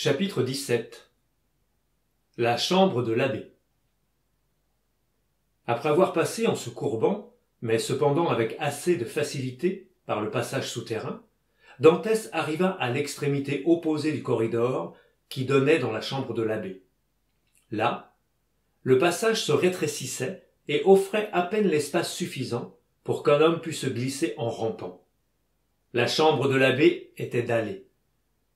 Chapitre 17. La chambre de l'abbé. Après avoir passé en se courbant, mais cependant avec assez de facilité, par le passage souterrain, Dantès arriva à l'extrémité opposée du corridor qui donnait dans la chambre de l'abbé. Là, le passage se rétrécissait et offrait à peine l'espace suffisant pour qu'un homme pût se glisser en rampant. La chambre de l'abbé était dallée.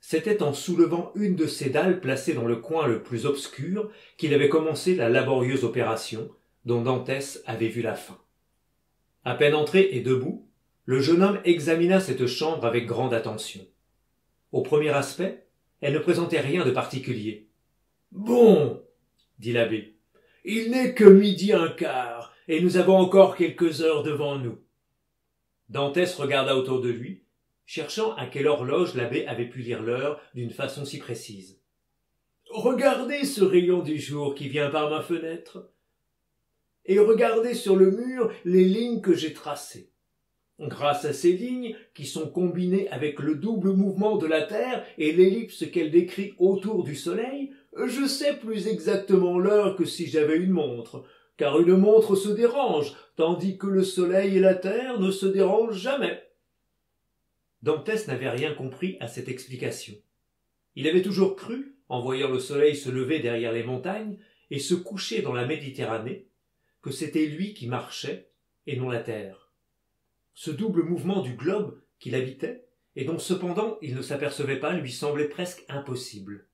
C'était en soulevant une de ces dalles placées dans le coin le plus obscur qu'il avait commencé la laborieuse opération dont Dantès avait vu la fin. À peine entré et debout, le jeune homme examina cette chambre avec grande attention. Au premier aspect, elle ne présentait rien de particulier. « Bon, dit l'abbé, il n'est que 12:15, et nous avons encore quelques heures devant nous. » Dantès regarda autour de lui, cherchant à quelle horloge l'abbé avait pu lire l'heure d'une façon si précise. « Regardez ce rayon du jour qui vient par ma fenêtre, et regardez sur le mur les lignes que j'ai tracées. Grâce à ces lignes, qui sont combinées avec le double mouvement de la Terre et l'ellipse qu'elle décrit autour du Soleil, je sais plus exactement l'heure que si j'avais une montre, car une montre se dérange, tandis que le Soleil et la Terre ne se dérangent jamais. » Dantès n'avait rien compris à cette explication. Il avait toujours cru, en voyant le soleil se lever derrière les montagnes et se coucher dans la Méditerranée, que c'était lui qui marchait et non la terre. Ce double mouvement du globe qu'il habitait, et dont cependant il ne s'apercevait pas, lui semblait presque impossible.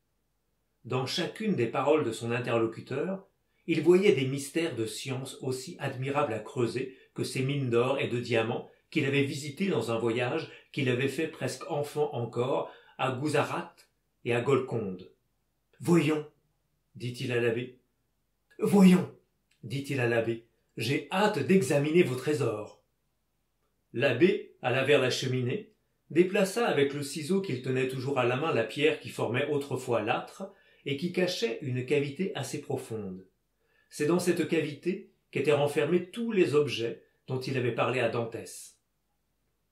Dans chacune des paroles de son interlocuteur, il voyait des mystères de science aussi admirables à creuser que ces mines d'or et de diamants qu'il avait visitées dans un voyage qu'il avait fait presque enfant encore à Guzarat et à Golconde. « Voyons, dit-il à l'abbé. « Voyons, dit-il à l'abbé, j'ai hâte d'examiner vos trésors. » L'abbé alla vers la cheminée, déplaça avec le ciseau qu'il tenait toujours à la main la pierre qui formait autrefois l'âtre et qui cachait une cavité assez profonde. C'est dans cette cavité qu'étaient renfermés tous les objets dont il avait parlé à Dantès.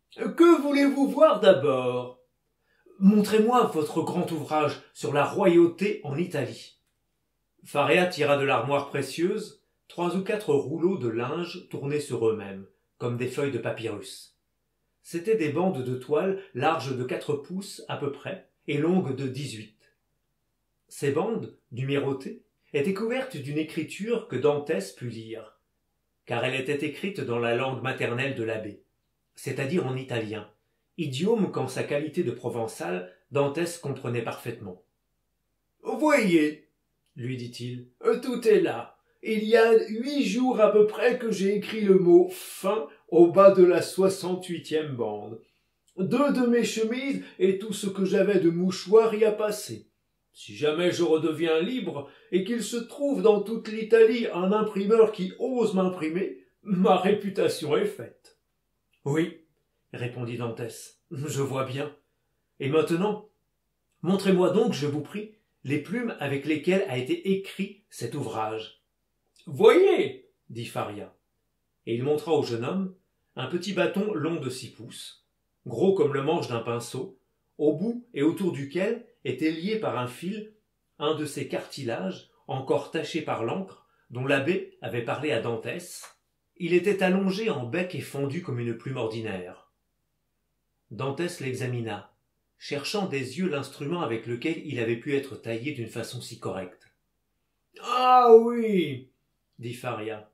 « Que voulez-vous voir d'abord ? Montrez-moi votre grand ouvrage sur la royauté en Italie. » Faria tira de l'armoire précieuse 3 ou 4 rouleaux de linge tournés sur eux-mêmes, comme des feuilles de papyrus. C'étaient des bandes de toile larges de 4 pouces à peu près et longues de 18. Ces bandes, numérotées, étaient couvertes d'une écriture que Dantès put lire, car elle était écrite dans la langue maternelle de l'abbé, c'est-à-dire en italien, idiome qu'en sa qualité de provençal, Dantès comprenait parfaitement. « Voyez, lui dit-il, tout est là. Il y a 8 jours à peu près que j'ai écrit le mot « fin » au bas de la 68e bande. 2 de mes chemises et tout ce que j'avais de mouchoirs y a passé. Si jamais je redeviens libre et qu'il se trouve dans toute l'Italie un imprimeur qui ose m'imprimer, ma réputation est faite. » « Oui, répondit Dantès, je vois bien. Et maintenant, montrez-moi donc, je vous prie, les plumes avec lesquelles a été écrit cet ouvrage. »« Voyez, dit Faria. Et il montra au jeune homme un petit bâton long de 6 pouces, gros comme le manche d'un pinceau, au bout et autour duquel était lié par un fil un de ces cartilages encore tachés par l'encre dont l'abbé avait parlé à Dantès. Il était allongé en bec et fendu comme une plume ordinaire. Dantès l'examina, cherchant des yeux l'instrument avec lequel il avait pu être taillé d'une façon si correcte. « Ah oui, dit Faria,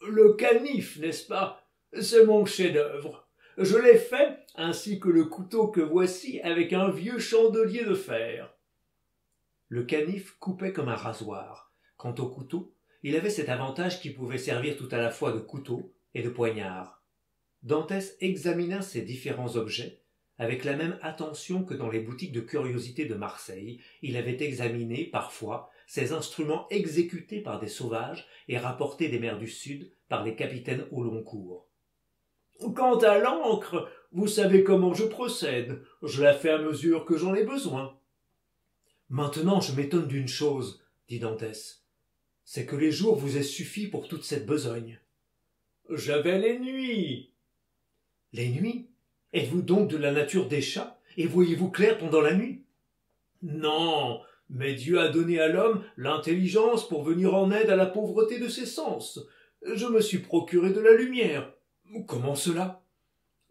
le canif, n'est-ce pas? C'est mon chef-d'œuvre. Je l'ai fait, ainsi que le couteau que voici, avec un vieux chandelier de fer. » Le canif coupait comme un rasoir. Quant au couteau, il avait cet avantage qui pouvait servir tout à la fois de couteau et de poignard. Dantès examina ces différents objets avec la même attention que dans les boutiques de curiosités de Marseille. Il avait examiné, parfois, ces instruments exécutés par des sauvages et rapportés des mers du Sud par les capitaines au long cours. « Quant à l'encre, vous savez comment je procède. Je la fais à mesure que j'en ai besoin. »« Maintenant, je m'étonne d'une chose, dit Dantès. C'est que les jours vous aient suffi pour toute cette besogne. »« J'avais les nuits. »« Les nuits? Êtes-vous donc de la nature des chats, et voyez-vous clair pendant la nuit ? » Non, mais Dieu a donné à l'homme l'intelligence pour venir en aide à la pauvreté de ses sens. Je me suis procuré de la lumière. Comment cela?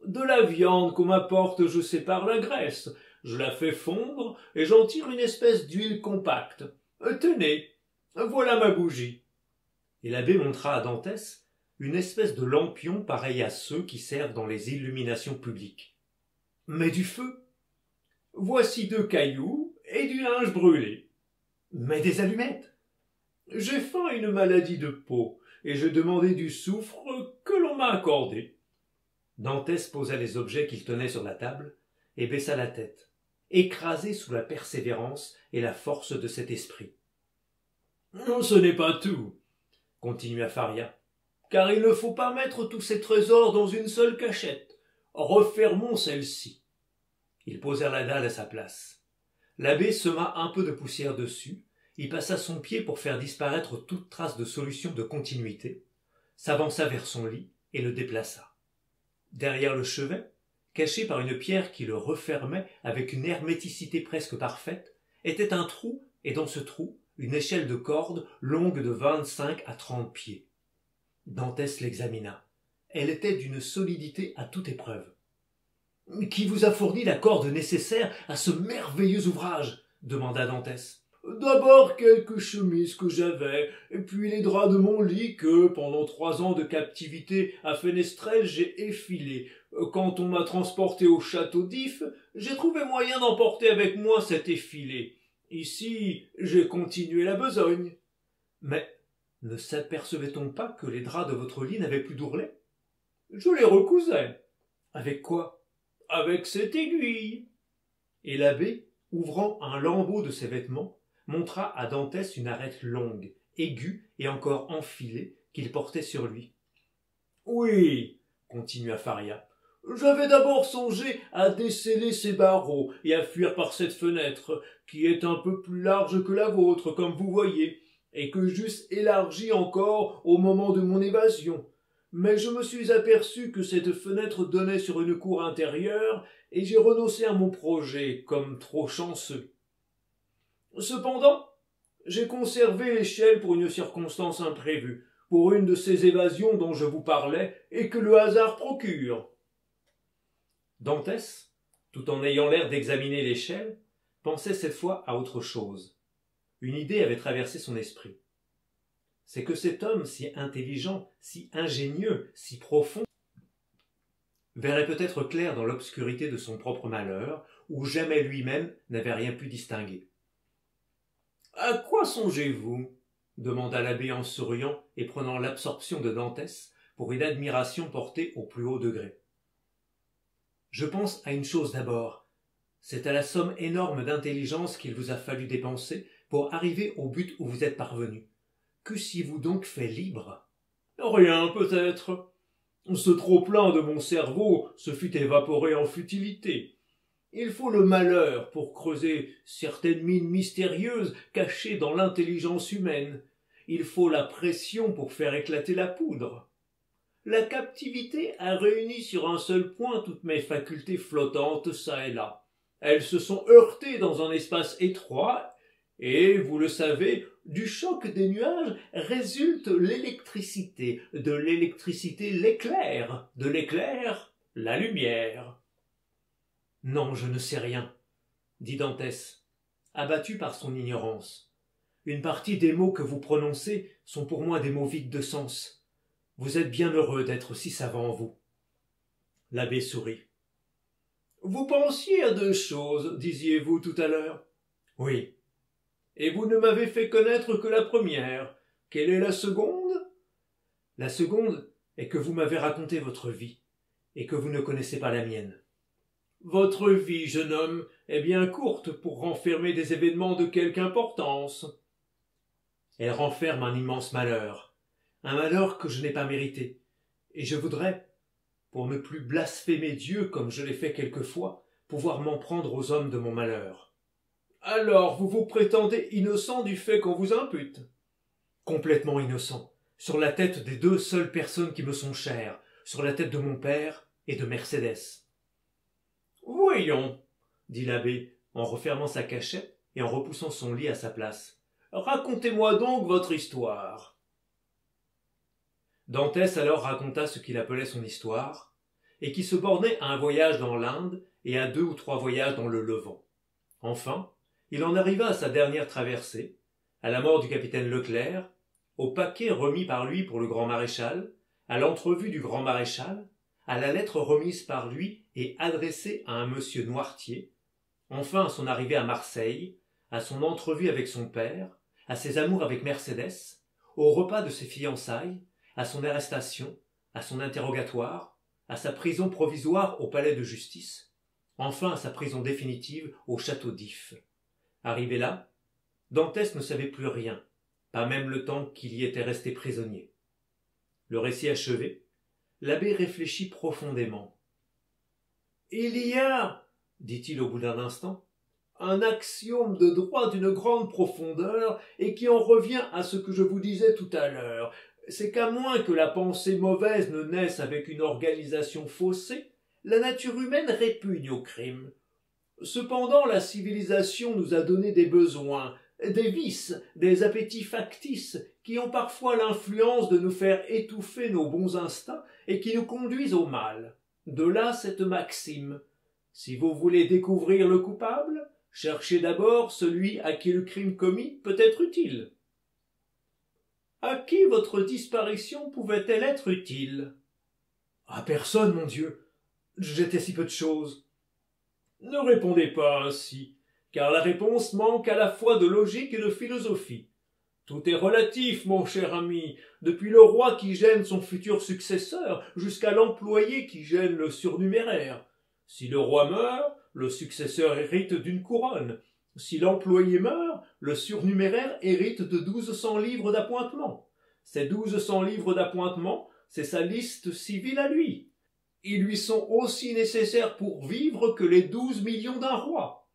De la viande qu'on m'apporte, je sépare la graisse, je la fais fondre et j'en tire une espèce d'huile compacte. Tenez, voilà ma bougie. Et l'abbé montra à Dantès une espèce de lampion pareil à ceux qui servent dans les illuminations publiques. Mais du feu. Voici 2 cailloux et du linge brûlé. Mais des allumettes. J'ai faim et une maladie de peau, et j'ai demandé du soufre que l'on m'a accordé. Dantès posa les objets qu'il tenait sur la table et baissa la tête, écrasé sous la persévérance et la force de cet esprit. « Ce n'est pas tout, » continua Faria, « car il ne faut pas mettre tous ces trésors dans une seule cachette. Refermons celle-ci. » Ils posèrent la dalle à sa place. L'abbé sema un peu de poussière dessus, y passa son pied pour faire disparaître toute trace de solution de continuité, s'avança vers son lit et le déplaça. Derrière le chevet, caché par une pierre qui le refermait avec une herméticité presque parfaite, était un trou, et dans ce trou, une échelle de corde longue de 25 à 30 pieds. Dantès l'examina. Elle était d'une solidité à toute épreuve. « Qui vous a fourni la corde nécessaire à ce merveilleux ouvrage ?» demanda Dantès. « D'abord quelques chemises que j'avais, et puis les draps de mon lit que, pendant 3 ans de captivité à Fenestrelle, j'ai effilés. Quand on m'a transporté au château d'If, j'ai trouvé moyen d'emporter avec moi cet effilé. Ici, j'ai continué la besogne. » « Mais ne s'apercevait-on pas que les draps de votre lit n'avaient plus d'ourlet ?»« Je les recousais. »« Avec quoi ?»« Avec cette aiguille. » Et l'abbé, ouvrant un lambeau de ses vêtements, montra à Dantès une arête longue, aiguë et encore enfilée qu'il portait sur lui. « Oui, » continua Faria, « j'avais d'abord songé à desceller ces barreaux et à fuir par cette fenêtre, qui est un peu plus large que la vôtre, comme vous voyez, et que j'eusse élargie encore au moment de mon évasion. Mais je me suis aperçu que cette fenêtre donnait sur une cour intérieure, et j'ai renoncé à mon projet, comme trop chanceux. Cependant, j'ai conservé l'échelle pour une circonstance imprévue, pour une de ces évasions dont je vous parlais et que le hasard procure. » Dantès, tout en ayant l'air d'examiner l'échelle, pensait cette fois à autre chose. Une idée avait traversé son esprit. C'est que cet homme si intelligent, si ingénieux, si profond, verrait peut-être clair dans l'obscurité de son propre malheur, où jamais lui-même n'avait rien pu distinguer. « À quoi songez-vous » demanda l'abbé en souriant et prenant l'absorption de Dantès pour une admiration portée au plus haut degré. « Je pense à une chose d'abord. C'est à la somme énorme d'intelligence qu'il vous a fallu dépenser pour arriver au but où vous êtes parvenu. Qu'eussiez-vous donc fait libre ? » « Rien, peut-être. Ce trop-plein de mon cerveau se fut évaporé en futilité. Il faut le malheur pour creuser certaines mines mystérieuses cachées dans l'intelligence humaine. Il faut la pression pour faire éclater la poudre. La captivité a réuni sur un seul point toutes mes facultés flottantes çà et là. Elles se sont heurtées dans un espace étroit, et, vous le savez, du choc des nuages résulte l'électricité, de l'électricité l'éclair, de l'éclair la lumière. « Non, je ne sais rien, » dit Dantès, abattu par son ignorance. « Une partie des mots que vous prononcez sont pour moi des mots vides de sens. Vous êtes bien heureux d'être si savant, vous. » L'abbé sourit. « Vous pensiez à 2 choses, disiez-vous tout à l'heure ? » ?»« Oui. » »« Et vous ne m'avez fait connaître que la première. Quelle est la seconde ? » ?»« La seconde est que vous m'avez raconté votre vie, et que vous ne connaissez pas la mienne. » »« Votre vie, jeune homme, est bien courte pour renfermer des événements de quelque importance. » »« Elle renferme un immense malheur, un malheur que je n'ai pas mérité, et je voudrais, pour ne plus blasphémer Dieu comme je l'ai fait quelquefois, pouvoir m'en prendre aux hommes de mon malheur. » »« Alors vous vous prétendez innocent du fait qu'on vous impute ? » ?»« Complètement innocent, sur la tête des 2 seules personnes qui me sont chères, sur la tête de mon père et de Mercédès. »« Voyons, » dit l'abbé, en refermant sa cachette et en repoussant son lit à sa place. « Racontez-moi donc votre histoire. » Dantès alors raconta ce qu'il appelait son histoire, et qui se bornait à un voyage dans l'Inde et à 2 ou 3 voyages dans le Levant. Enfin, il en arriva à sa dernière traversée, à la mort du capitaine Leclerc, au paquet remis par lui pour le grand maréchal, à l'entrevue du grand maréchal, à la lettre remise par lui et adressée à un monsieur Noirtier, enfin à son arrivée à Marseille, à son entrevue avec son père, à ses amours avec Mercédès, au repas de ses fiançailles, à son arrestation, à son interrogatoire, à sa prison provisoire au palais de justice, enfin à sa prison définitive au château d'If. Arrivé là, Dantès ne savait plus rien, pas même le temps qu'il y était resté prisonnier. Le récit achevé, l'abbé réfléchit profondément. « Il y a, dit-il au bout d'un instant, un axiome de droit d'une grande profondeur et qui en revient à ce que je vous disais tout à l'heure. C'est qu'à moins que la pensée mauvaise ne naisse avec une organisation faussée, la nature humaine répugne au crime. Cependant, la civilisation nous a donné des besoins, des vices, des appétits factices qui ont parfois l'influence de nous faire étouffer nos bons instincts et qui nous conduisent au mal. De là cette maxime. Si vous voulez découvrir le coupable, cherchez d'abord celui à qui le crime commis peut être utile. À qui votre disparition pouvait-elle être utile? À personne, mon Dieu. J'étais si peu de choses. Ne répondez pas ainsi, car la réponse manque à la fois de logique et de philosophie. Tout est relatif, mon cher ami, depuis le roi qui gêne son futur successeur jusqu'à l'employé qui gêne le surnuméraire. Si le roi meurt, le successeur hérite d'une couronne. Si l'employé meurt, le surnuméraire hérite de 1200 livres d'appointement. Ces 1200 livres d'appointement, c'est sa liste civile à lui. Ils lui sont aussi nécessaires pour vivre que les 12 millions d'un roi.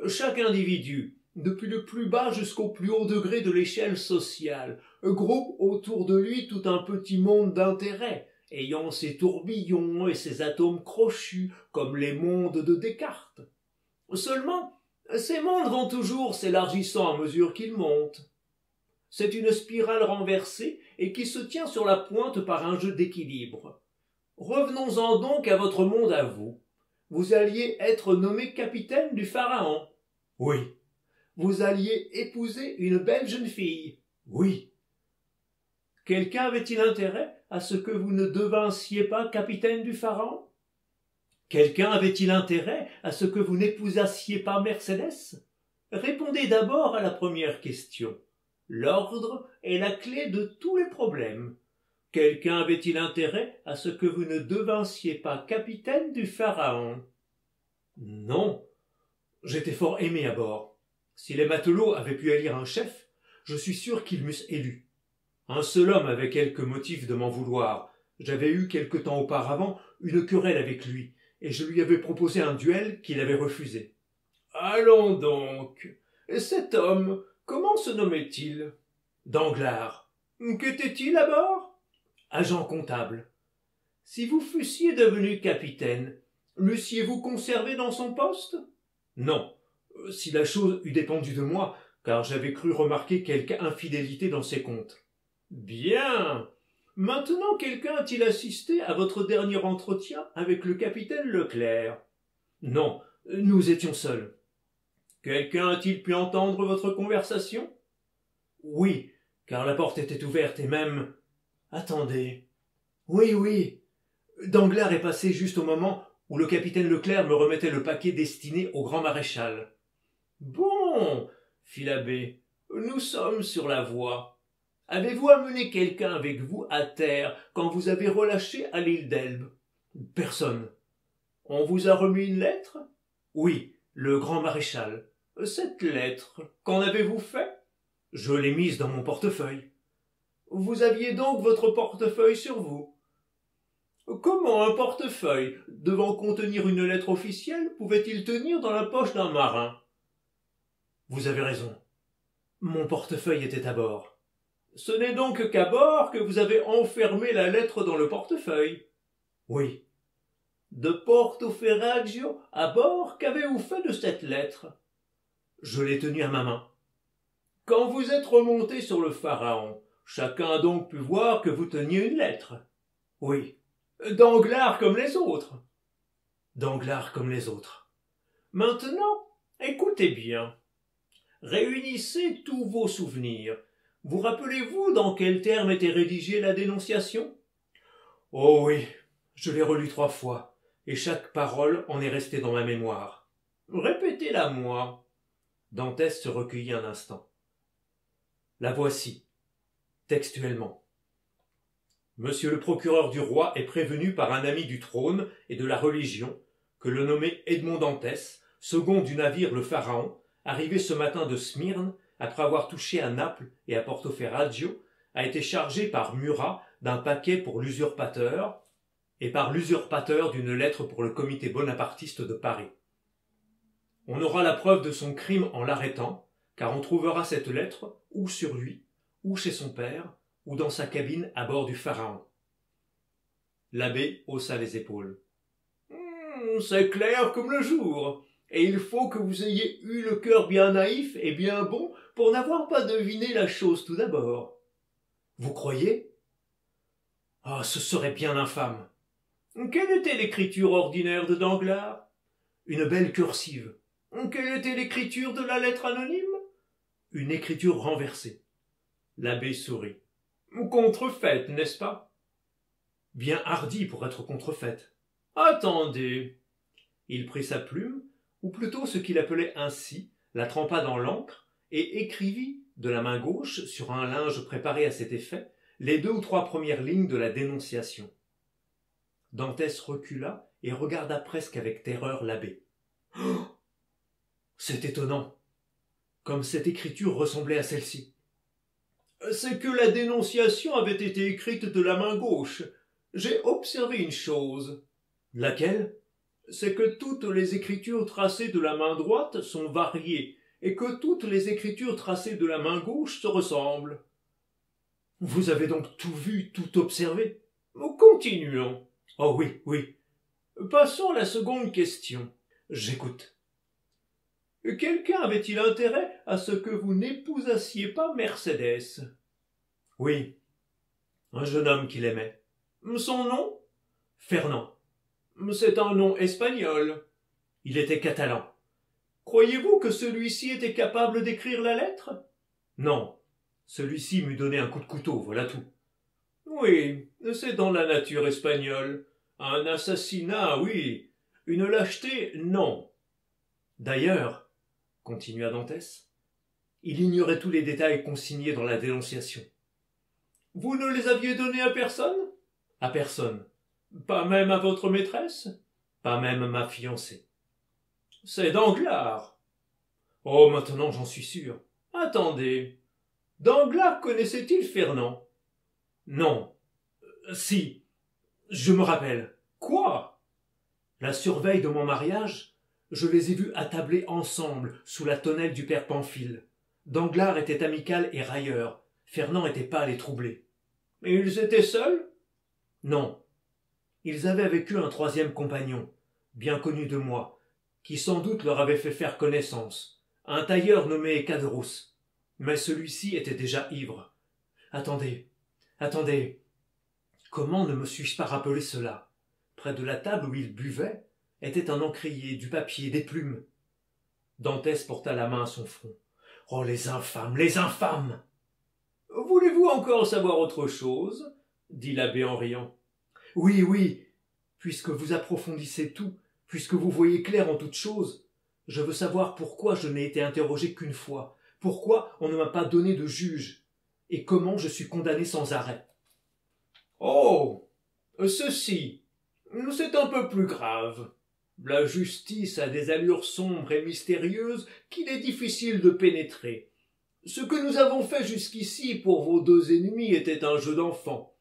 Chaque individu, depuis le plus bas jusqu'au plus haut degré de l'échelle sociale, groupe autour de lui tout un petit monde d'intérêts, ayant ses tourbillons et ses atomes crochus, comme les mondes de Descartes. Seulement, ces mondes vont toujours s'élargissant à mesure qu'ils montent. C'est une spirale renversée et qui se tient sur la pointe par un jeu d'équilibre. Revenons-en donc à votre monde à vous. Vous alliez être nommé capitaine du Pharaon. Oui. Vous alliez épouser une belle jeune fille. Oui. Quelqu'un avait-il intérêt à ce que vous ne devinssiez pas capitaine du Pharaon? Quelqu'un avait-il intérêt à ce que vous n'épousassiez pas Mercédès? Répondez d'abord à la première question. L'ordre est la clé de tous les problèmes. Quelqu'un avait-il intérêt à ce que vous ne devinssiez pas capitaine du Pharaon? Non. J'étais fort aimé à bord. Si les matelots avaient pu élire un chef, je suis sûr qu'ils m'eussent élu. Un seul homme avait quelque motif de m'en vouloir. J'avais eu quelque temps auparavant une querelle avec lui, et je lui avais proposé un duel qu'il avait refusé. Allons donc. Cet homme, comment se nommait-il? Danglars. Qu'était-il à bord? Agent comptable. Si vous fussiez devenu capitaine, l'eussiez-vous conservé dans son poste? Non, si la chose eût dépendu de moi, car j'avais cru remarquer quelque infidélité dans ses comptes. Bien. Maintenant, quelqu'un a-t-il assisté à votre dernier entretien avec le capitaine Leclerc? Non, nous étions seuls. Quelqu'un a-t-il pu entendre votre conversation? Oui, car la porte était ouverte et même... Attendez. Oui. Danglars est passé juste au moment où le capitaine Leclerc me remettait le paquet destiné au grand maréchal. Bon, fit l'abbé, nous sommes sur la voie. Avez-vous amené quelqu'un avec vous à terre quand vous avez relâché à l'île d'Elbe? Personne. On vous a remis une lettre? Oui, le grand maréchal. Cette lettre, qu'en avez-vous fait? Je l'ai mise dans mon portefeuille. Vous aviez donc votre portefeuille sur vous? Comment un portefeuille, devant contenir une lettre officielle, pouvait-il tenir dans la poche d'un marin? Vous avez raison. Mon portefeuille était à bord. Ce n'est donc qu'à bord que vous avez enfermé la lettre dans le portefeuille? Oui. De Porto Ferraggio à bord, qu'avez-vous fait de cette lettre? Je l'ai tenu à ma main. Quand vous êtes remonté sur le pharaon, chacun a donc pu voir que vous teniez une lettre. Oui. Danglars comme les autres. Danglars comme les autres. Maintenant, écoutez bien. Réunissez tous vos souvenirs. Vous rappelez-vous dans quels termes était rédigée la dénonciation? Oh oui, je l'ai relue 3 fois, et chaque parole en est restée dans ma mémoire. Répétez-la moi. Dantès se recueillit un instant. La voici, textuellement. Monsieur le procureur du roi est prévenu par un ami du trône et de la religion que le nommé Edmond Dantès, second du navire le Pharaon, arrivé ce matin de Smyrne, après avoir touché à Naples et à Porto Ferraggio, a été chargé par Murat d'un paquet pour l'usurpateur et par l'usurpateur d'une lettre pour le comité bonapartiste de Paris. On aura la preuve de son crime en l'arrêtant, car on trouvera cette lettre ou sur lui, ou chez son père, ou dans sa cabine à bord du Pharaon. L'abbé haussa les épaules. C'est clair comme le jour, et il faut que vous ayez eu le cœur bien naïf et bien bon pour n'avoir pas deviné la chose tout d'abord. Vous croyez? Ah, ce serait bien infâme. Quelle était l'écriture ordinaire de Danglars? Une belle cursive. Quelle était l'écriture de la lettre anonyme? Une écriture renversée. L'abbé sourit. Contrefaite, n'est-ce pas? Bien hardi pour être contrefaite. Attendez. Il prit sa plume, ou plutôt ce qu'il appelait ainsi, la trempa dans l'encre, et écrivit, de la main gauche, sur un linge préparé à cet effet, les 2 ou 3 premières lignes de la dénonciation. Dantès recula et regarda presque avec terreur l'abbé. Oh, c'est étonnant. Comme cette écriture ressemblait à celle-ci. C'est que la dénonciation avait été écrite de la main gauche. J'ai observé une chose. Laquelle? C'est que toutes les écritures tracées de la main droite sont variées, et que toutes les écritures tracées de la main gauche se ressemblent. Vous avez donc tout vu, tout observé? Continuons. Oh oui, oui. Passons à la seconde question. J'écoute. Quelqu'un avait-il intérêt à ce que vous n'épousassiez pas Mercédès? Oui, un jeune homme qui l'aimait. Son nom? Fernand. C'est un nom espagnol. Il était catalan. Croyez-vous que celui-ci était capable d'écrire la lettre? Non. Celui-ci m'eût donné un coup de couteau, voilà tout. Oui, c'est dans la nature espagnole. Un assassinat, oui. Une lâcheté, non. D'ailleurs, continua Dantès, il ignorait tous les détails consignés dans la dénonciation. Vous ne les aviez donnés à personne? À personne. Pas même à votre maîtresse? Pas même ma fiancée. C'est Danglars. Oh, maintenant j'en suis sûr. Attendez. Danglars connaissait-il Fernand? Non. Si. Je me rappelle. Quoi? La surveille de mon mariage, je les ai vus attablés ensemble sous la tonnelle du père Pamphile. Danglars était amical et railleur. Fernand était pâle et troublé. Et ils étaient seuls? Non. Ils avaient avec eux un 3e compagnon, bien connu de moi, qui sans doute leur avait fait faire connaissance, un tailleur nommé Caderousse. Mais celui-ci était déjà ivre. Attendez, attendez. Comment ne me suis-je pas rappelé cela? Près de la table où il buvait était un encrier, du papier, des plumes. Dantès porta la main à son front. Oh, les infâmes, les infâmes! Voulez-vous encore savoir autre chose? Dit l'abbé en riant. Oui, oui, puisque vous approfondissez tout, puisque vous voyez clair en toutes choses, je veux savoir pourquoi je n'ai été interrogé qu'une fois, pourquoi on ne m'a pas donné de juge, et comment je suis condamné sans arrêt. Oh, ceci, c'est un peu plus grave. La justice a des allures sombres et mystérieuses qu'il est difficile de pénétrer. Ce que nous avons fait jusqu'ici pour vos 2 ennemis était un jeu d'enfant.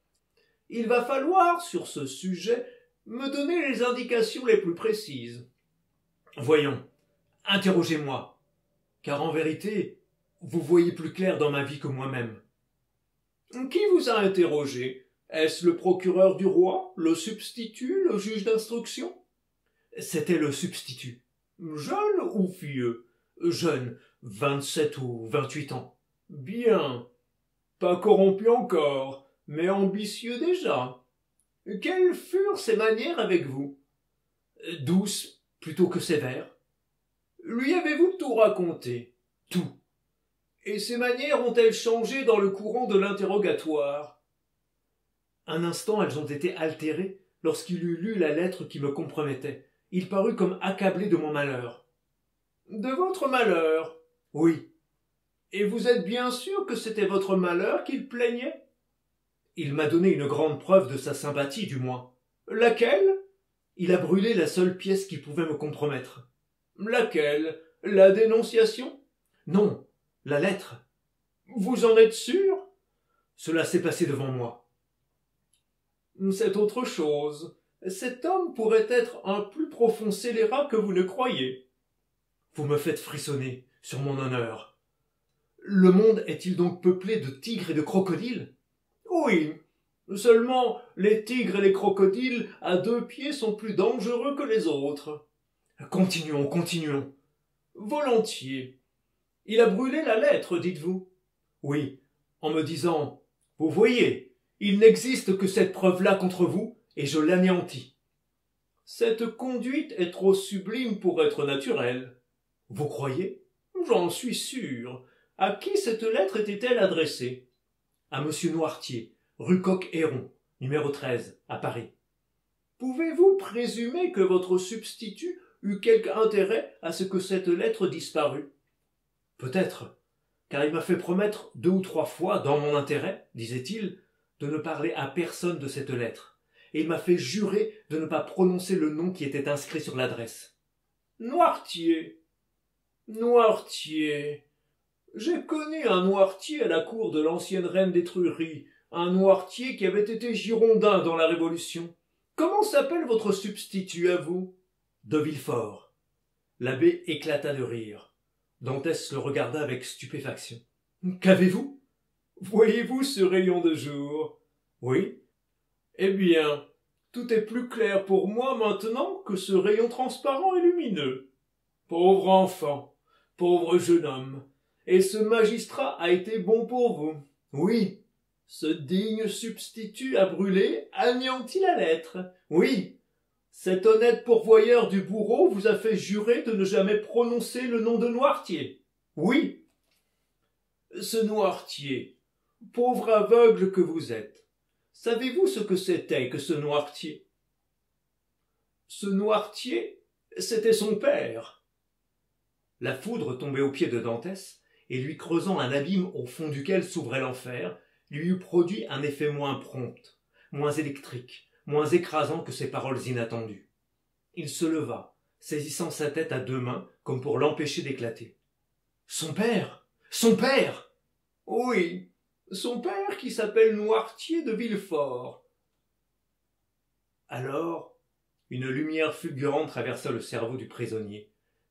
Il va falloir, sur ce sujet, me donner les indications les plus précises. Voyons, interrogez-moi, car en vérité, vous voyez plus clair dans ma vie que moi-même. Qui vous a interrogé? Est-ce le procureur du roi, le substitut, le juge d'instruction? C'était le substitut. Jeune ou vieux? Jeune, 27 ou 28 ans. Bien. Pas corrompu encore, mais ambitieux déjà. Quelles furent ses manières avec vous? Douce plutôt que sévère. Lui avez-vous tout raconté? Tout. Et ses manières ont-elles changé dans le courant de l'interrogatoire? Un instant, elles ont été altérées lorsqu'il eut lu la lettre qui me compromettait. Il parut comme accablé de mon malheur. De votre malheur? Oui. Et vous êtes bien sûr que c'était votre malheur qu'il plaignait? Il m'a donné une grande preuve de sa sympathie, du moins. Laquelle? Il a brûlé la seule pièce qui pouvait me compromettre. Laquelle? La dénonciation? Non, la lettre. Vous en êtes sûr? Cela s'est passé devant moi. C'est autre chose. Cet homme pourrait être un plus profond scélérat que vous ne croyez. Vous me faites frissonner, sur mon honneur. Le monde est-il donc peuplé de tigres et de crocodiles? Oui. Seulement, les tigres et les crocodiles à 2 pieds sont plus dangereux que les autres. Continuons, continuons. Volontiers. Il a brûlé la lettre, dites-vous? Oui, en me disant « Vous voyez, il n'existe que cette preuve-là contre vous, et je l'anéantis. » Cette conduite est trop sublime pour être naturelle. Vous croyez? J'en suis sûr. À qui cette lettre était-elle adressée? À monsieur Noirtier, rue Coq-Héron, numéro 13, à Paris. Pouvez-vous présumer que votre substitut eut quelque intérêt à ce que cette lettre disparût? Peut-être, car il m'a fait promettre 2 ou 3 fois, dans mon intérêt, disait-il, de ne parler à personne de cette lettre, et il m'a fait jurer de ne pas prononcer le nom qui était inscrit sur l'adresse. Noirtier. Noirtier. J'ai connu un Noirtier à la cour de l'ancienne reine d'Étrurie, un Noirtier qui avait été girondin dans la Révolution. Comment s'appelle votre substitut à vous? De Villefort. L'abbé éclata de rire. Dantès le regarda avec stupéfaction. Qu'avez-vous? Voyez-vous ce rayon de jour? Oui. Eh bien, tout est plus clair pour moi maintenant que ce rayon transparent et lumineux. Pauvre enfant, pauvre jeune homme, et ce magistrat a été bon pour vous. Oui. Ce digne substitut a brûlé, anéanti la lettre. Oui. Cet honnête pourvoyeur du bourreau vous a fait jurer de ne jamais prononcer le nom de Noirtier. Oui. Ce Noirtier, pauvre aveugle que vous êtes, savez-vous ce que c'était que ce Noirtier? Ce Noirtier, c'était son père. La foudre tombait aux pieds de Dantès, et lui creusant un abîme au fond duquel s'ouvrait l'enfer, lui eût produit un effet moins prompt, moins électrique, moins écrasant que ces paroles inattendues. Il se leva, saisissant sa tête à 2 mains, comme pour l'empêcher d'éclater. Son père! Son père! Oui, son père qui s'appelle Noirtier de Villefort. Alors, une lumière fulgurante traversa le cerveau du prisonnier.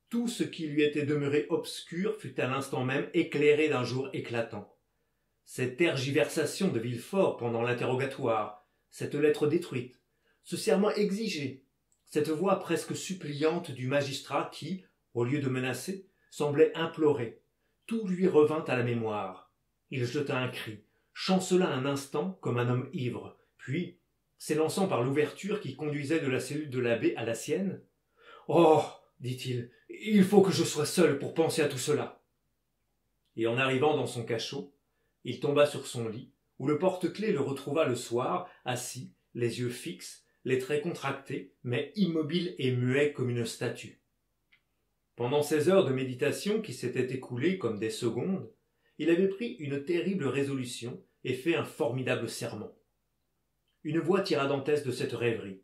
Tout ce qui lui était demeuré obscur fut à l'instant même éclairé d'un jour éclatant. Cette tergiversation de Villefort pendant l'interrogatoire, cette lettre détruite, ce serment exigé, cette voix presque suppliante du magistrat qui, au lieu de menacer, semblait implorer, tout lui revint à la mémoire. Il jeta un cri, chancela un instant comme un homme ivre, puis, s'élançant par l'ouverture qui conduisait de la cellule de l'abbé à la sienne, « Oh, dit-il, il faut que je sois seul pour penser à tout cela. » Et en arrivant dans son cachot, il tomba sur son lit, où le porte-clés le retrouva le soir, assis, les yeux fixes, les traits contractés, mais immobile et muet comme une statue. Pendant ces heures de méditation qui s'étaient écoulées comme des secondes, il avait pris une terrible résolution et fait un formidable serment. Une voix tira Dantès de cette rêverie.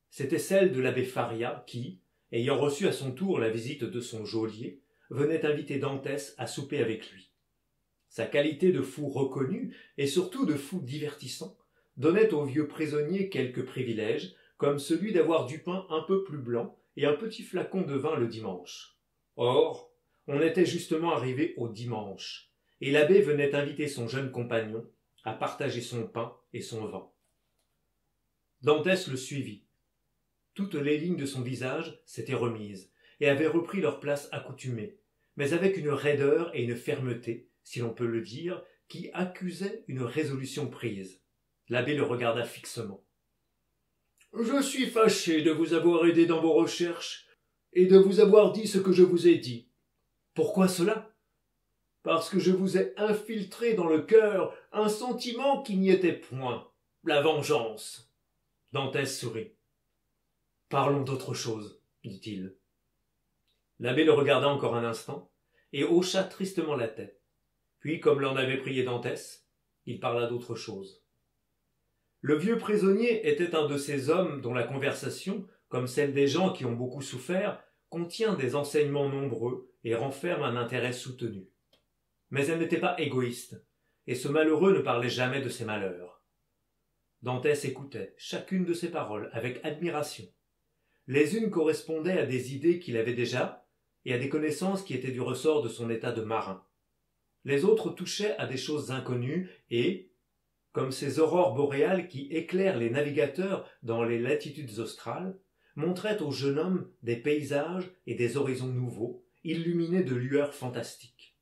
C'était celle de l'abbé Faria qui, ayant reçu à son tour la visite de son geôlier, venait inviter Dantès à souper avec lui. Sa qualité de fou reconnu, et surtout de fou divertissant, donnait au vieux prisonnier quelques privilèges, comme celui d'avoir du pain un peu plus blanc et un petit flacon de vin le dimanche. Or, on était justement arrivé au dimanche, et l'abbé venait inviter son jeune compagnon à partager son pain et son vin. Dantès le suivit. Toutes les lignes de son visage s'étaient remises et avaient repris leur place accoutumée, mais avec une raideur et une fermeté, si l'on peut le dire, qui accusaient une résolution prise. L'abbé le regarda fixement. « Je suis fâché de vous avoir aidé dans vos recherches et de vous avoir dit ce que je vous ai dit. » « Pourquoi cela ?»« Parce que je vous ai infiltré dans le cœur un sentiment qui n'y était point, la vengeance. » Dantès sourit. « Parlons d'autre chose, dit-il. » L'abbé le regarda encore un instant et hocha tristement la tête. Puis, comme l'en avait prié Dantès, il parla d'autre chose. Le vieux prisonnier était un de ces hommes dont la conversation, comme celle des gens qui ont beaucoup souffert, contient des enseignements nombreux et renferme un intérêt soutenu. Mais elle n'était pas égoïste, et ce malheureux ne parlait jamais de ses malheurs. Dantès écoutait chacune de ses paroles avec admiration. Les unes correspondaient à des idées qu'il avait déjà, et à des connaissances qui étaient du ressort de son état de marin. Les autres touchaient à des choses inconnues et, comme ces aurores boréales qui éclairent les navigateurs dans les latitudes australes, montraient au jeune homme des paysages et des horizons nouveaux, illuminés de lueurs fantastiques.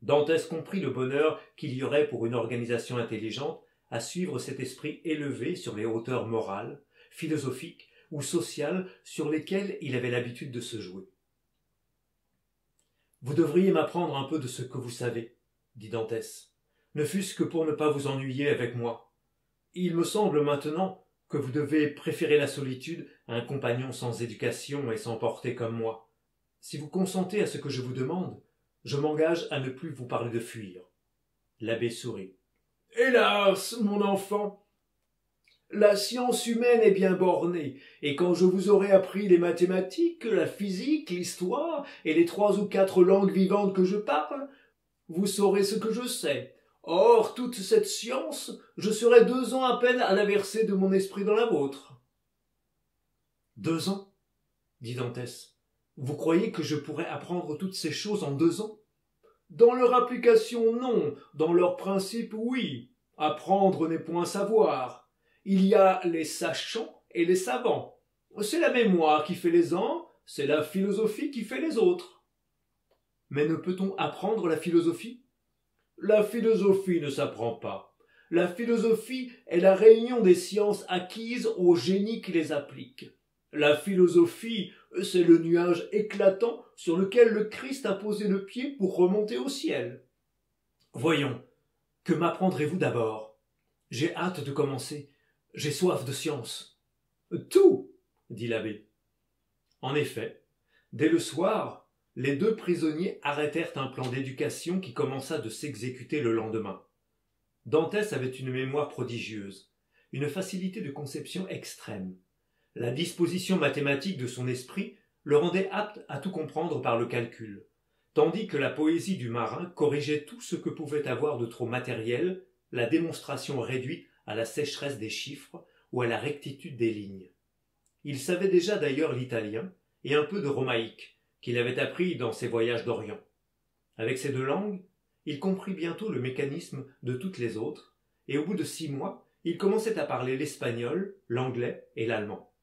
Dantès comprit le bonheur qu'il y aurait pour une organisation intelligente à suivre cet esprit élevé sur les hauteurs morales, philosophiques ou sociales sur lesquelles il avait l'habitude de se jouer. « Vous devriez m'apprendre un peu de ce que vous savez, » dit Dantès, « ne fût-ce que pour ne pas vous ennuyer avec moi. Il me semble maintenant que vous devez préférer la solitude à un compagnon sans éducation et sans portée comme moi. Si vous consentez à ce que je vous demande, je m'engage à ne plus vous parler de fuir. » L'abbé sourit. « Hélas, mon enfant, la science humaine est bien bornée, et quand je vous aurai appris les mathématiques, la physique, l'histoire et les 3 ou 4 langues vivantes que je parle, vous saurez ce que je sais. Or, toute cette science, je serai 2 ans à peine à la verser de mon esprit dans la vôtre. » « 2 ans, dit Dantès. Vous croyez que je pourrais apprendre toutes ces choses en 2 ans? Dans leur application, non. Dans leur principe, oui. Apprendre n'est point savoir. Il y a les sachants et les savants. C'est la mémoire qui fait les uns, c'est la philosophie qui fait les autres. Mais ne peut-on apprendre la philosophie? La philosophie ne s'apprend pas. La philosophie est la réunion des sciences acquises au génie qui les applique. La philosophie, c'est le nuage éclatant sur lequel le Christ a posé le pied pour remonter au ciel. Voyons, que m'apprendrez-vous d'abord? J'ai hâte de commencer. J'ai soif de science. Tout, dit l'abbé. En effet, dès le soir, les 2 prisonniers arrêtèrent un plan d'éducation qui commença de s'exécuter le lendemain. Dantès avait une mémoire prodigieuse, une facilité de conception extrême. La disposition mathématique de son esprit le rendait apte à tout comprendre par le calcul, tandis que la poésie du marin corrigeait tout ce que pouvait avoir de trop matériel, la démonstration réduite à la sécheresse des chiffres ou à la rectitude des lignes. Il savait déjà d'ailleurs l'italien et un peu de romaïque, qu'il avait appris dans ses voyages d'Orient. Avec ces 2 langues, il comprit bientôt le mécanisme de toutes les autres, et au bout de 6 mois, il commençait à parler l'espagnol, l'anglais et l'allemand.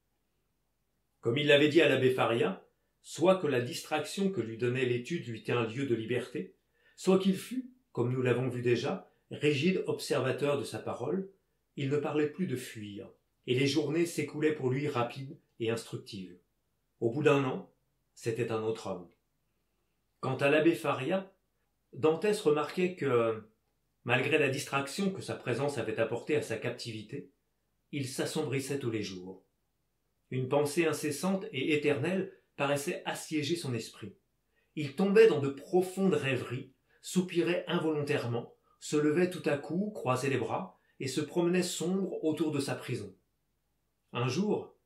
Comme il l'avait dit à l'abbé Faria, soit que la distraction que lui donnait l'étude lui tint lieu de liberté, soit qu'il fût, comme nous l'avons vu déjà, rigide observateur de sa parole, il ne parlait plus de fuir, et les journées s'écoulaient pour lui rapides et instructives. Au bout d'1 an, c'était un autre homme. Quant à l'abbé Faria, Dantès remarquait que, malgré la distraction que sa présence avait apportée à sa captivité, il s'assombrissait tous les jours. Une pensée incessante et éternelle paraissait assiéger son esprit. Il tombait dans de profondes rêveries, soupirait involontairement, se levait tout à coup, croisait les bras, et se promenait sombre autour de sa prison. Un jour,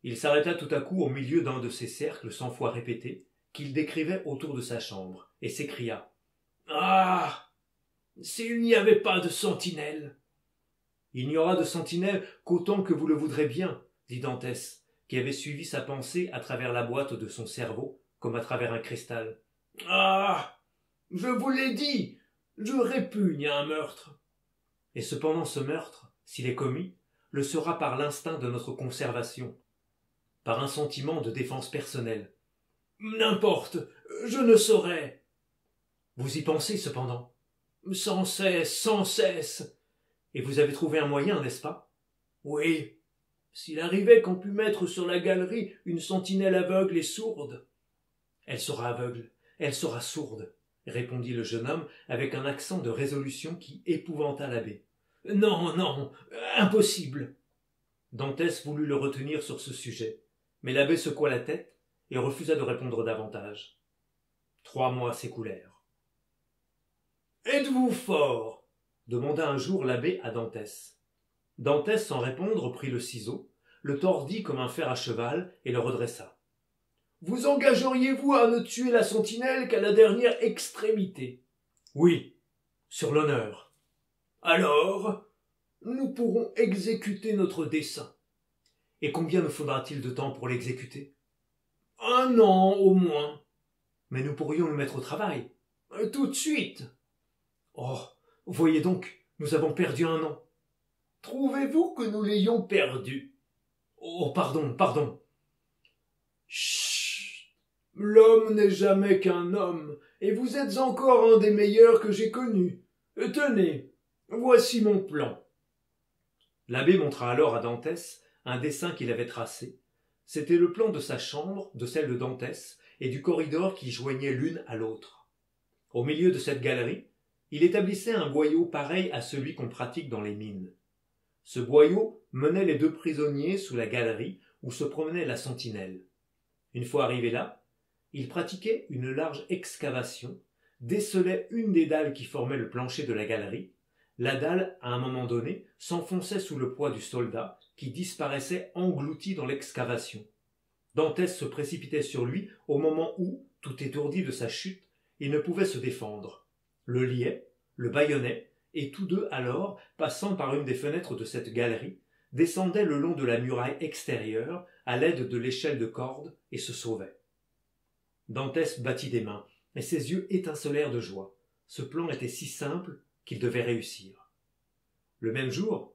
il s'arrêta tout à coup au milieu d'un de ces cercles 100 fois répétés qu'il décrivait autour de sa chambre, et s'écria « Ah! S'il n'y avait pas de sentinelle !»« Il n'y aura de sentinelle qu'autant que vous le voudrez bien, » dit Dantès, qui avait suivi sa pensée à travers la boîte de son cerveau, comme à travers un cristal. « Ah! Je vous l'ai dit, je répugne à un meurtre. » Et cependant ce meurtre, s'il est commis, le sera par l'instinct de notre conservation, par un sentiment de défense personnelle. « N'importe, je ne saurais. » Vous y pensez cependant. Sans cesse, sans cesse. Et vous avez trouvé un moyen, n'est-ce pas? Oui. S'il arrivait qu'on pût mettre sur la galerie une sentinelle aveugle et sourde. Elle sera aveugle, elle sera sourde, répondit le jeune homme avec un accent de résolution qui épouvanta l'abbé. Non, non, impossible. Dantès voulut le retenir sur ce sujet, mais l'abbé secoua la tête et refusa de répondre davantage. 3 mois s'écoulèrent. Êtes-vous fort? Demanda un jour l'abbé à Dantès. Dantès, sans répondre, prit le ciseau, le tordit comme un fer à cheval et le redressa. Vous engageriez-vous à ne tuer la sentinelle qu'à la dernière extrémité? Oui, sur l'honneur. Alors, nous pourrons exécuter notre dessein. Et combien nous faudra-t-il de temps pour l'exécuter? 1 an au moins. Mais nous pourrions nous mettre au travail. Tout de suite. Oh, voyez donc, nous avons perdu 1 an. Trouvez-vous que nous l'ayons perdu? Oh, pardon, pardon. Chut. L'homme n'est jamais qu'un homme, et vous êtes encore un des meilleurs que j'ai connus. Tenez, voici mon plan. L'abbé montra alors à Dantès un dessin qu'il avait tracé. C'était le plan de sa chambre, de celle de Dantès, et du corridor qui joignait l'une à l'autre. Au milieu de cette galerie, il établissait un boyau pareil à celui qu'on pratique dans les mines. Ce boyau menait les 2 prisonniers sous la galerie où se promenait la sentinelle. Une fois arrivé là, il pratiquait une large excavation, décelait une des dalles qui formaient le plancher de la galerie. La dalle, à un moment donné, s'enfonçait sous le poids du soldat, qui disparaissait englouti dans l'excavation. Dantès se précipitait sur lui au moment où, tout étourdi de sa chute, il ne pouvait se défendre. Le liait, le bâillonnait, et tous deux alors, passant par une des fenêtres de cette galerie, descendaient le long de la muraille extérieure à l'aide de l'échelle de corde et se sauvaient. Dantès battit des mains, et ses yeux étincelèrent de joie. Ce plan était si simple qu'il devait réussir. Le même jour,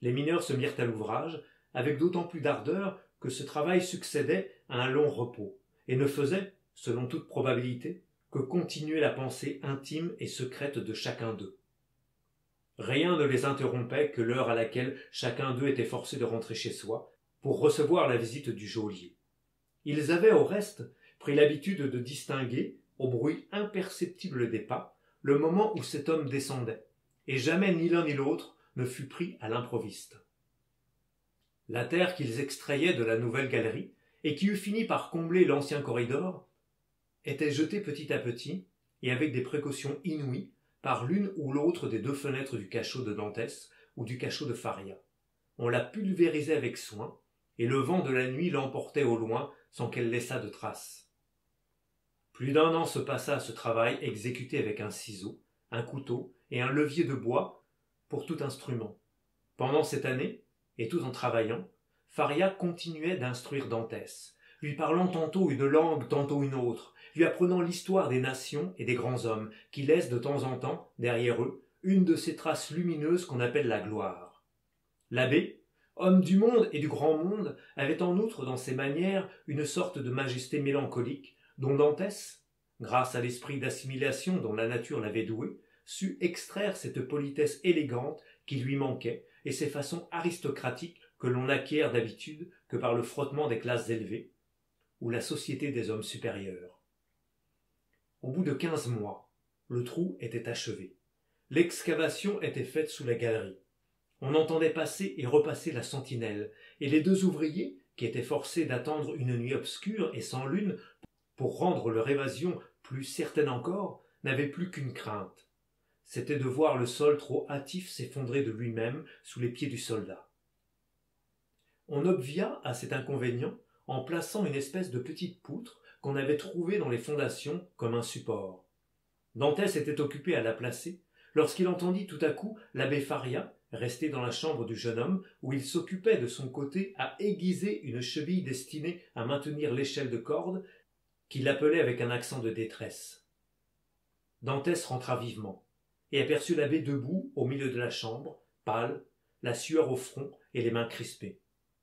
les mineurs se mirent à l'ouvrage, avec d'autant plus d'ardeur que ce travail succédait à un long repos, et ne faisait, selon toute probabilité, que continuer la pensée intime et secrète de chacun d'eux. Rien ne les interrompait que l'heure à laquelle chacun d'eux était forcé de rentrer chez soi pour recevoir la visite du geôlier. Ils avaient, au reste, pris l'habitude de distinguer, au bruit imperceptible des pas, le moment où cet homme descendait, et jamais ni l'un ni l'autre ne fut pris à l'improviste. La terre qu'ils extrayaient de la nouvelle galerie, et qui eût fini par combler l'ancien corridor, était jetée petit à petit, et avec des précautions inouïes, par l'une ou l'autre des 2 fenêtres du cachot de Dantès ou du cachot de Faria. On la pulvérisait avec soin, et le vent de la nuit l'emportait au loin sans qu'elle laissât de traces. Plus d'1 an se passa à ce travail exécuté avec un ciseau, un couteau et un levier de bois pour tout instrument. Pendant cette année, et tout en travaillant, Faria continuait d'instruire Dantès, lui parlant tantôt une langue, tantôt une autre, lui apprenant l'histoire des nations et des grands hommes, qui laissent de temps en temps, derrière eux, une de ces traces lumineuses qu'on appelle la gloire. L'abbé, homme du monde et du grand monde, avait en outre dans ses manières une sorte de majesté mélancolique, dont Dantès, grâce à l'esprit d'assimilation dont la nature l'avait doué, sut extraire cette politesse élégante qui lui manquait et ces façons aristocratiques que l'on n'acquiert d'habitude que par le frottement des classes élevées ou la société des hommes supérieurs. Au bout de 15 mois, le trou était achevé. L'excavation était faite sous la galerie. On entendait passer et repasser la sentinelle, et les 2 ouvriers, qui étaient forcés d'attendre une nuit obscure et sans lune pour rendre leur évasion plus certaine encore, n'avaient plus qu'une crainte. C'était de voir le sol trop hâtif s'effondrer de lui-même sous les pieds du soldat. On obvia à cet inconvénient en plaçant une espèce de petite poutre qu'on avait trouvée dans les fondations comme un support. Dantès était occupé à la placer lorsqu'il entendit tout à coup l'abbé Faria, resté dans la chambre du jeune homme, où il s'occupait de son côté à aiguiser une cheville destinée à maintenir l'échelle de corde, qu'il appelait avec un accent de détresse. Dantès rentra vivement, et aperçut l'abbé debout au milieu de la chambre, pâle, la sueur au front et les mains crispées.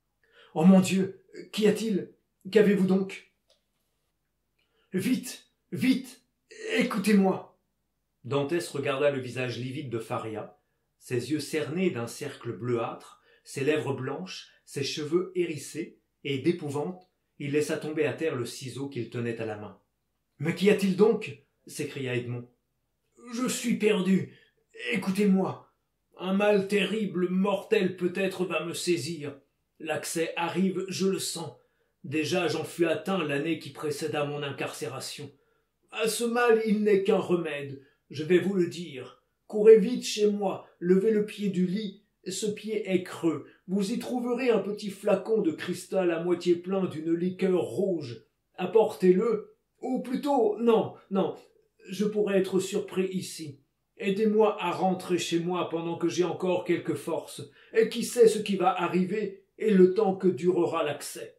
« Oh mon Dieu, qu'y a-t-il? Qu'avez-vous donc ?»« Vite, vite, écoutez-moi » Dantès regarda le visage livide de Faria, ses yeux cernés d'un cercle bleuâtre, ses lèvres blanches, ses cheveux hérissés, et d'épouvante, il laissa tomber à terre le ciseau qu'il tenait à la main. « Mais qu'y a-t-il donc » s'écria Edmond. « Je suis perdu. Écoutez-moi. Un mal terrible, mortel peut-être, va me saisir. L'accès arrive, je le sens. Déjà j'en fus atteint l'année qui précéda mon incarcération. À ce mal il n'est qu'un remède, je vais vous le dire. Courez vite chez moi, levez le pied du lit. Ce pied est creux. Vous y trouverez un petit flacon de cristal à moitié plein d'une liqueur rouge. Apportez-le. Ou plutôt, non, je pourrais être surpris ici. Aidez-moi à rentrer chez moi pendant que j'ai encore quelque force. Et qui sait ce qui va arriver et le temps que durera l'accès. »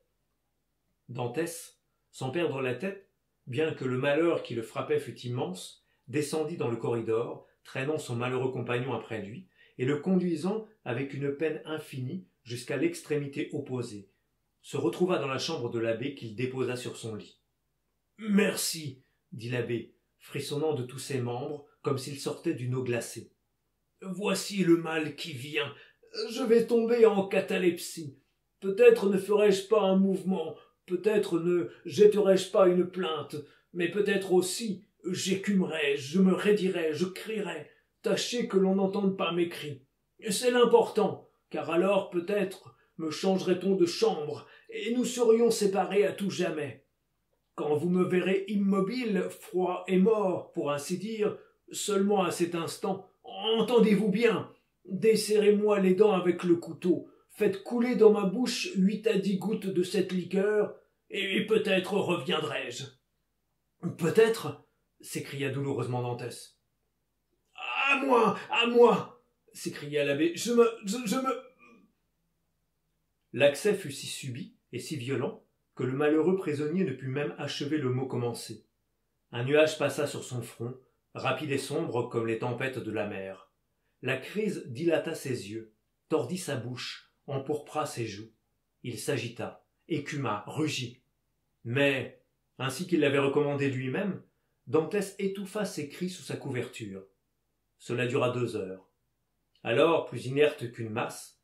Dantès, sans perdre la tête, bien que le malheur qui le frappait fût immense, descendit dans le corridor, traînant son malheureux compagnon après lui, et le conduisant avec une peine infinie jusqu'à l'extrémité opposée, se retrouva dans la chambre de l'abbé qu'il déposa sur son lit. « Merci, dit l'abbé, frissonnant de tous ses membres, comme s'il sortait d'une eau glacée. Voici le mal qui vient. Je vais tomber en catalepsie. Peut-être ne ferai-je pas un mouvement, peut-être ne jetterai-je pas une plainte, mais peut-être aussi j'écumerai, je me raidirai, je crierai. Tâchez que l'on n'entende pas mes cris. C'est l'important, car alors peut-être me changerait-on de chambre, et nous serions séparés à tout jamais. Quand vous me verrez immobile, froid et mort, pour ainsi dire, seulement à cet instant, entendez-vous bien, desserrez-moi les dents avec le couteau, faites couler dans ma bouche 8 à 10 gouttes de cette liqueur, et peut-être reviendrai-je. Peut-être, s'écria douloureusement Dantès. À moi, s'écria l'abbé, je me... L'accès fut si subit et si violent que le malheureux prisonnier ne put même achever le mot commencé. Un nuage passa sur son front, rapide et sombre comme les tempêtes de la mer. La crise dilata ses yeux, tordit sa bouche, empourpra ses joues. Il s'agita, écuma, rugit. Mais, ainsi qu'il l'avait recommandé lui-même, Dantès étouffa ses cris sous sa couverture. Cela dura 2 heures. Alors, plus inerte qu'une masse,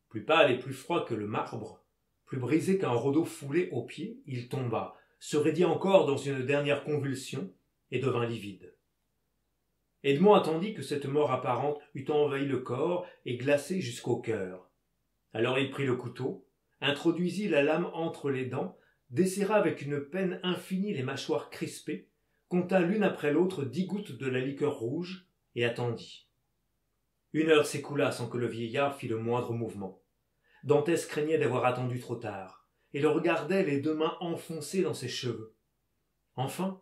plus pâle et plus froid que le marbre, plus brisé qu'un radeau foulé aux pieds, il tomba, se raidit encore dans une dernière convulsion et devint livide. Edmond attendit que cette mort apparente eût envahi le corps et glacé jusqu'au cœur. Alors il prit le couteau, introduisit la lame entre les dents, desserra avec une peine infinie les mâchoires crispées, compta l'une après l'autre 10 gouttes de la liqueur rouge et attendit. 1 heure s'écoula sans que le vieillard fît le moindre mouvement. Dantès craignait d'avoir attendu trop tard, et le regardait les 2 mains enfoncées dans ses cheveux. Enfin,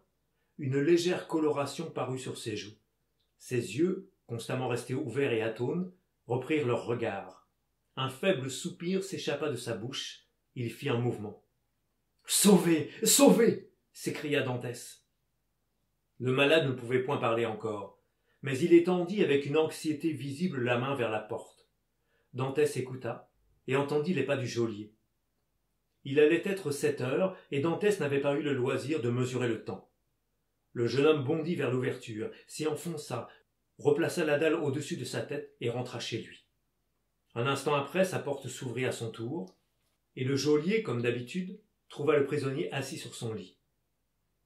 une légère coloration parut sur ses joues. Ses yeux, constamment restés ouverts et atones, reprirent leur regard. Un faible soupir s'échappa de sa bouche, il fit un mouvement. « Sauvez, sauvez !» s'écria Dantès. Le malade ne pouvait point parler encore, mais il étendit avec une anxiété visible la main vers la porte. Dantès écouta et entendit les pas du geôlier. Il allait être 7 heures, et Dantès n'avait pas eu le loisir de mesurer le temps. Le jeune homme bondit vers l'ouverture, s'y enfonça, replaça la dalle au-dessus de sa tête et rentra chez lui. Un instant après, sa porte s'ouvrit à son tour, et le geôlier, comme d'habitude, trouva le prisonnier assis sur son lit.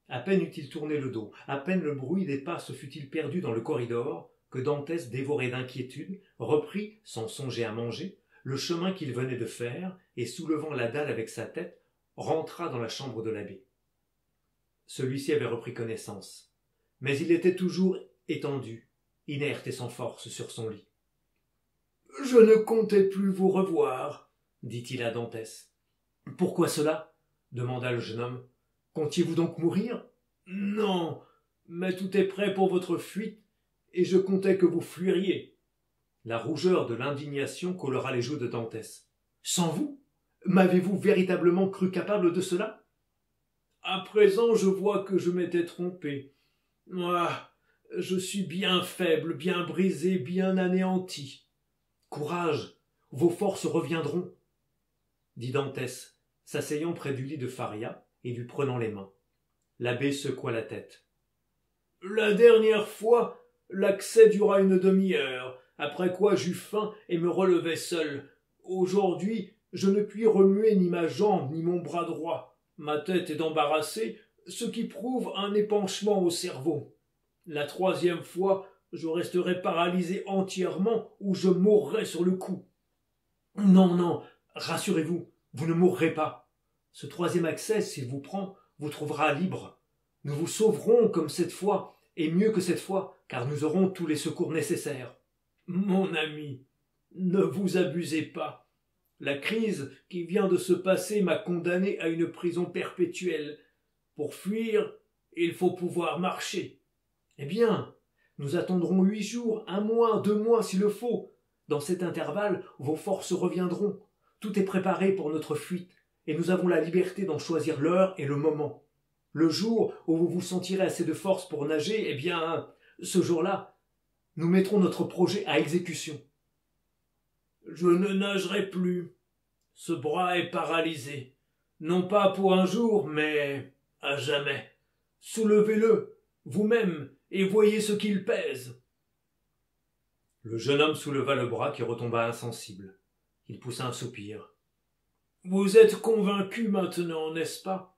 À peine eut-il tourné le dos, à peine le bruit des pas se fut-il perdu dans le corridor, que Dantès, dévoré d'inquiétude, reprit, sans songer à manger, le chemin qu'il venait de faire, et soulevant la dalle avec sa tête, rentra dans la chambre de l'abbé. Celui-ci avait repris connaissance, mais il était toujours étendu, inerte et sans force sur son lit. « Je ne comptais plus vous revoir, » dit-il à Dantès. « Pourquoi cela » demanda le jeune homme. « Comptiez-vous donc mourir ?»« Non, mais tout est prêt pour votre fuite, et je comptais que vous fuiriez. » La rougeur de l'indignation colora les joues de Dantès. « Sans vous? M'avez-vous véritablement cru capable de cela ?»« À présent, je vois que je m'étais trompé. Ah, je suis bien faible, bien brisé, bien anéanti. »« Courage, vos forces reviendront, » dit Dantès, s'asseyant près du lit de Faria et lui prenant les mains. L'abbé secoua la tête. « La dernière fois, L'accès dura une demi-heure, après quoi j'eus faim et me relevai seul. Aujourd'hui, je ne puis remuer ni ma jambe ni mon bras droit. Ma tête est embarrassée, ce qui prouve un épanchement au cerveau. La troisième fois, je resterai paralysé entièrement ou je mourrai sur le coup. Non, non, rassurez-vous, vous ne mourrez pas. Ce troisième accès, s'il vous prend, vous trouvera libre. Nous vous sauverons comme cette fois, et mieux que cette fois, car nous aurons tous les secours nécessaires. Mon ami, ne vous abusez pas. La crise qui vient de se passer m'a condamné à une prison perpétuelle. Pour fuir, il faut pouvoir marcher. Eh bien, nous attendrons 8 jours, 1 mois, 2 mois s'il le faut. Dans cet intervalle, vos forces reviendront. Tout est préparé pour notre fuite, et nous avons la liberté d'en choisir l'heure et le moment. Le jour où vous vous sentirez assez de force pour nager, eh bien, ce jour-là, nous mettrons notre projet à exécution. Je ne nagerai plus. Ce bras est paralysé. Non pas pour un jour, mais à jamais. Soulevez-le, vous-même, et voyez ce qu'il pèse. Le jeune homme souleva le bras qui retomba insensible. Il poussa un soupir. Vous êtes convaincu maintenant, n'est-ce pas?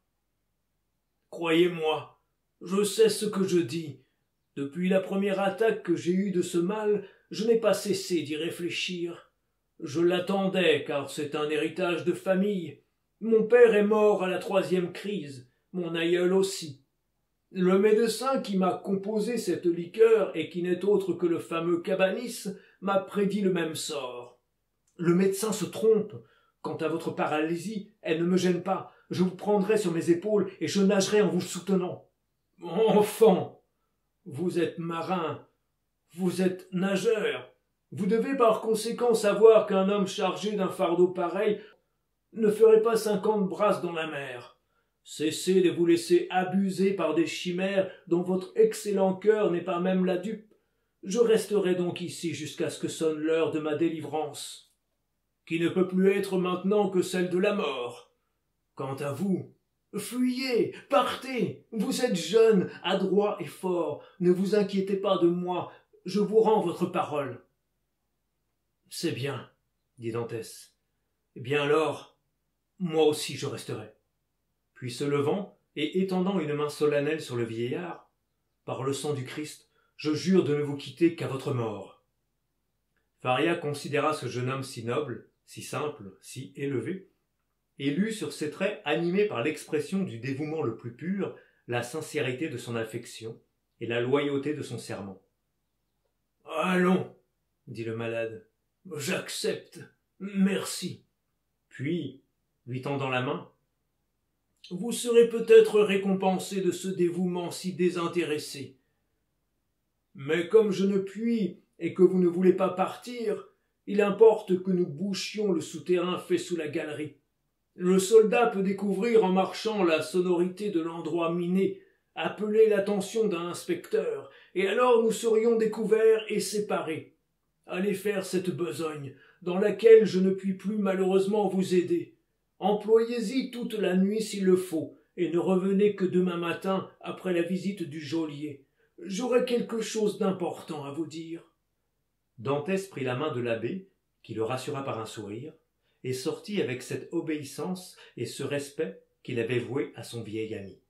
Croyez-moi, je sais ce que je dis. Depuis la première attaque que j'ai eue de ce mal, je n'ai pas cessé d'y réfléchir. Je l'attendais, car c'est un héritage de famille. Mon père est mort à la 3e crise, mon aïeul aussi. Le médecin qui m'a composé cette liqueur, et qui n'est autre que le fameux Cabanis, m'a prédit le même sort. Le médecin se trompe. Quant à votre paralysie, elle ne me gêne pas. Je vous prendrai sur mes épaules et je nagerai en vous soutenant. Enfant, vous êtes marin, vous êtes nageur. Vous devez par conséquent savoir qu'un homme chargé d'un fardeau pareil ne ferait pas 50 brasses dans la mer. Cessez de vous laisser abuser par des chimères dont votre excellent cœur n'est pas même la dupe. Je resterai donc ici jusqu'à ce que sonne l'heure de ma délivrance, qui ne peut plus être maintenant que celle de la mort. Quant à vous, fuyez, partez, vous êtes jeune, adroit et fort, ne vous inquiétez pas de moi, je vous rends votre parole. C'est bien, dit Dantès. Eh bien alors, moi aussi je resterai. Puis se levant et étendant une main solennelle sur le vieillard, par le sang du Christ, je jure de ne vous quitter qu'à votre mort. Faria considéra ce jeune homme si noble, si simple, si élevé, et lut sur ses traits, animés par l'expression du dévouement le plus pur, la sincérité de son affection et la loyauté de son serment. « Allons, dit le malade, j'accepte, merci. » Puis, lui tendant la main, « Vous serez peut-être récompensé de ce dévouement si désintéressé. Mais comme je ne puis et que vous ne voulez pas partir, il importe que nous bouchions le souterrain fait sous la galerie. Le soldat peut découvrir en marchant la sonorité de l'endroit miné, appeler l'attention d'un inspecteur, et alors nous serions découverts et séparés. Allez faire cette besogne, dans laquelle je ne puis plus malheureusement vous aider. Employez-y toute la nuit s'il le faut, et ne revenez que demain matin après la visite du geôlier. J'aurai quelque chose d'important à vous dire. » Dantès prit la main de l'abbé, qui le rassura par un sourire, et sortit avec cette obéissance et ce respect qu'il avait voué à son vieil ami.